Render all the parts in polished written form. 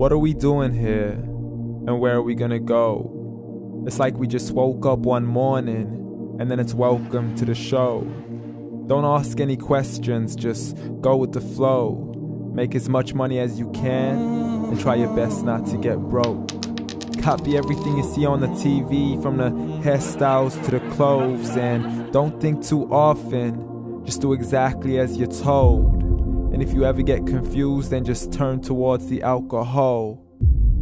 What are we doing here? And where are we gonna go? It's like we just woke up one morning and then it's welcome to the show. Don't ask any questions, just go with the flow. Make as much money as you can and try your best not to get broke. Copy everything you see on the TV, from the hairstyles to the clothes, and don't think too often, just do exactly as you're told. And if you ever get confused, then just turn towards the alcohol.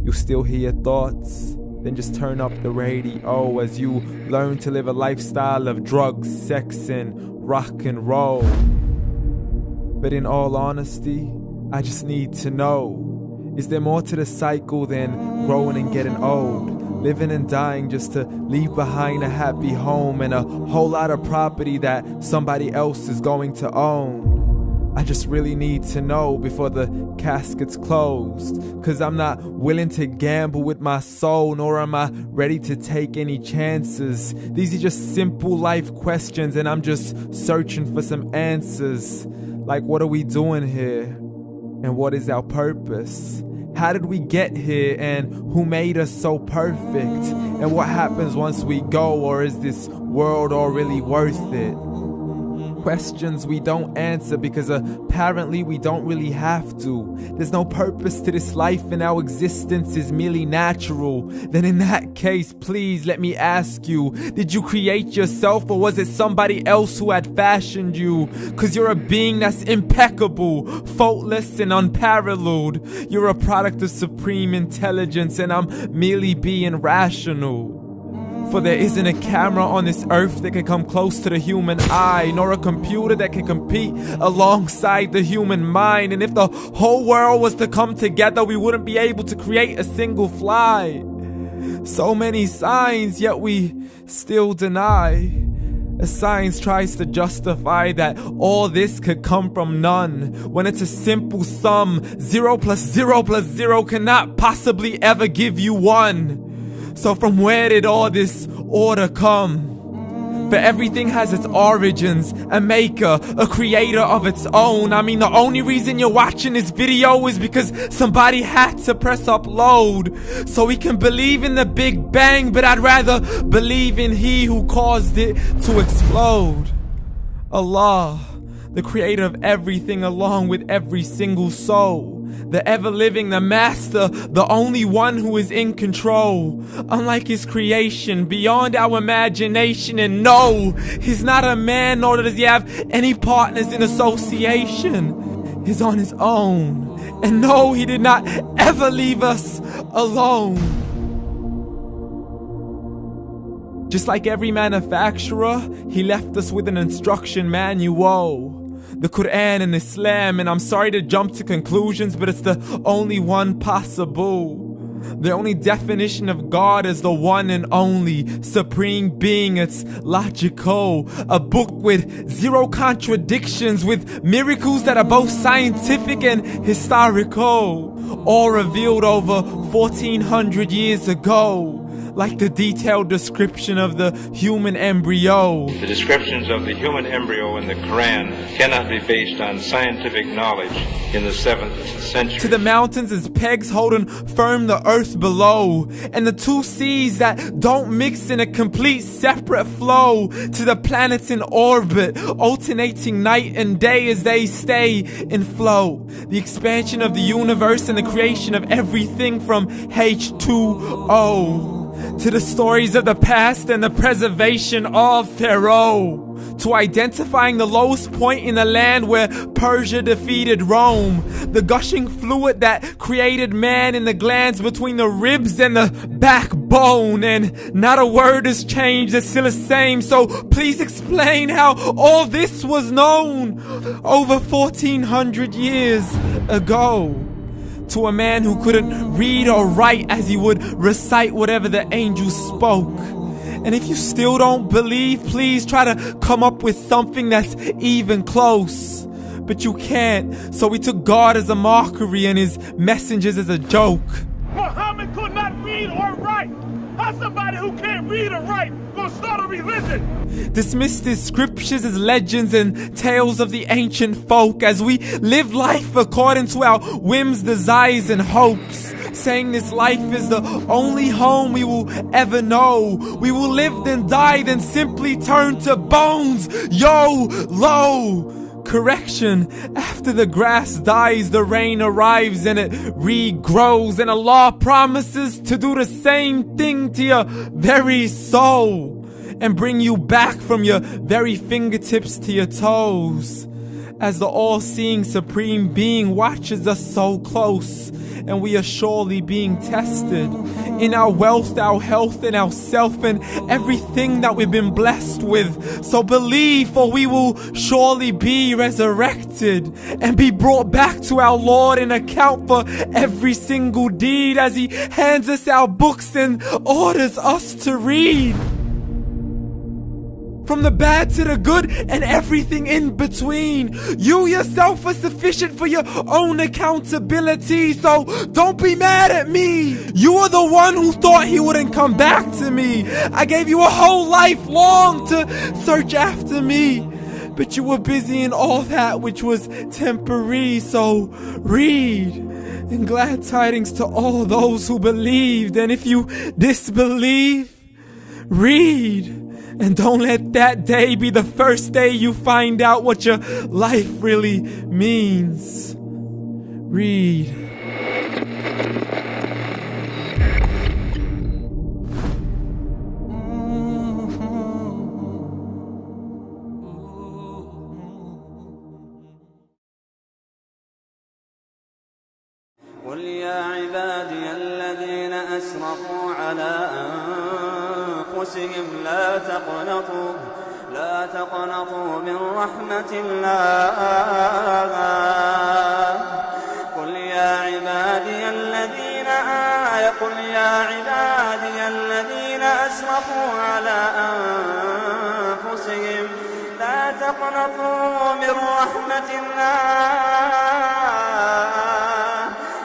You'll still hear your thoughts, then just turn up the radio as you learn to live a lifestyle of drugs, sex, and rock and roll. But in all honesty, I just need to know, is there more to the cycle than growing and getting old? Living and dying just to leave behind a happy home and a whole lot of property that somebody else is going to own. I just really need to know before the casket's closed, 'cause I'm not willing to gamble with my soul, nor am I ready to take any chances. These are just simple life questions and I'm just searching for some answers. Like, what are we doing here? And what is our purpose? How did we get here, and who made us so perfect? And what happens once we go, or is this world all really worth it? Questions we don't answer because apparently we don't really have to. There's no purpose to this life and our existence is merely natural. Then in that case, please let me ask you, did you create yourself, or was it somebody else who had fashioned you? 'Cause you're a being that's impeccable, faultless and unparalleled. You're a product of supreme intelligence and I'm merely being rational. For there isn't a camera on this earth that can come close to the human eye, nor a computer that can compete alongside the human mind. And if the whole world was to come together, we wouldn't be able to create a single fly. So many signs, yet we still deny. As science tries to justify that all this could come from none, when it's a simple sum. 0 plus 0 plus 0 cannot possibly ever give you 1. So from where did all this order come? But everything has its origins, a maker, a creator of its own. I mean, the only reason you're watching this video is because somebody had to press upload. So we can believe in the Big Bang, but I'd rather believe in He who caused it to explode. Allah, the creator of everything along with every single soul. The ever-living, the master, the only one who is in control. Unlike his creation, beyond our imagination. And no, he's not a man, nor does he have any partners in association. He's on his own. And no, he did not ever leave us alone. Just like every manufacturer, he left us with an instruction manual. The Qur'an and Islam, and I'm sorry to jump to conclusions, but it's the only one possible. The only definition of God is the one and only supreme being. It's logical. A book with 0 contradictions, with miracles that are both scientific and historical, all revealed over 1400 years ago. Like the detailed description of the human embryo. The descriptions of the human embryo in the Qur'an cannot be based on scientific knowledge in the 7th century. To the mountains as pegs holding firm the earth below, and the 2 seas that don't mix in a complete separate flow. To the planets in orbit, alternating night and day as they stay in flow. The expansion of the universe and the creation of everything from H2O. To the stories of the past and the preservation of Pharaoh. To identifying the lowest point in the land where Persia defeated Rome. The gushing fluid that created man in the glands between the ribs and the backbone. And not a word has changed, it's still the same. So please explain how all this was known over 1400 years ago. To a man who couldn't read or write, as he would recite whatever the angels spoke. And if you still don't believe, please try to come up with something that's even close. But you can't, so we took God as a mockery and his messengers as a joke. Muhammad could not read or write. How somebody who can't read or write gonna start a religion? Dismissed his scriptures as legends and tales of the ancient folk, as we live life according to our whims, desires, and hopes. saying this life is the only home we will ever know. We will live then die, then simply turn to bones. YOLO! Correction, after the grass dies, the rain arrives and it regrows, and Allah promises to do the same thing to your very soul and bring you back from your very fingertips to your toes, as the all-seeing supreme being watches us so close, and we are surely being tested in our wealth, our health, and our self, and everything that we've been blessed with. So believe, for we will surely be resurrected and be brought back to our Lord and account for every single deed, as He hands us our books and orders us to read. From the bad to the good and everything in between. You yourself are sufficient for your own accountability, so don't be mad at me. You are the one who thought He wouldn't come back to me. I gave you a whole life long to search after me, but you were busy in all that which was temporary. So read, and glad tidings to all those who believed. And if you disbelieve, read. And don't let that day be the first day you find out what your life really means. Read. قل يا عبادي الذين أسرفوا على أنفسهم لا تقنطوا من رحمة الله. قل يا عبادي الذين أسرفوا على أنفسهم لا تقنطوا من رحمة الله.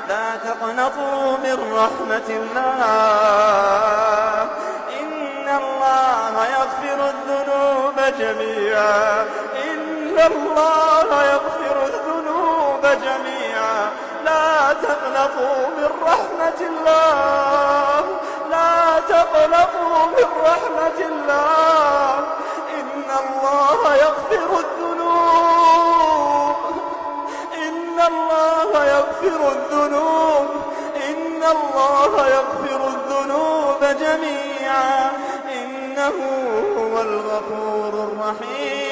لا تقنطوا من رحمة الله. إن الله يغفر الذنوب جميعا. إن الله يغفر الذنوب جميعا. لا تقنطوا من رحمة الله. لا تقنطوا من رحمة الله. إن الله يغفر الذنوب. إن الله يغفر الذنوب. إن الله يغفر الذنوب جميعا. إنه هو الغفور الرحيم.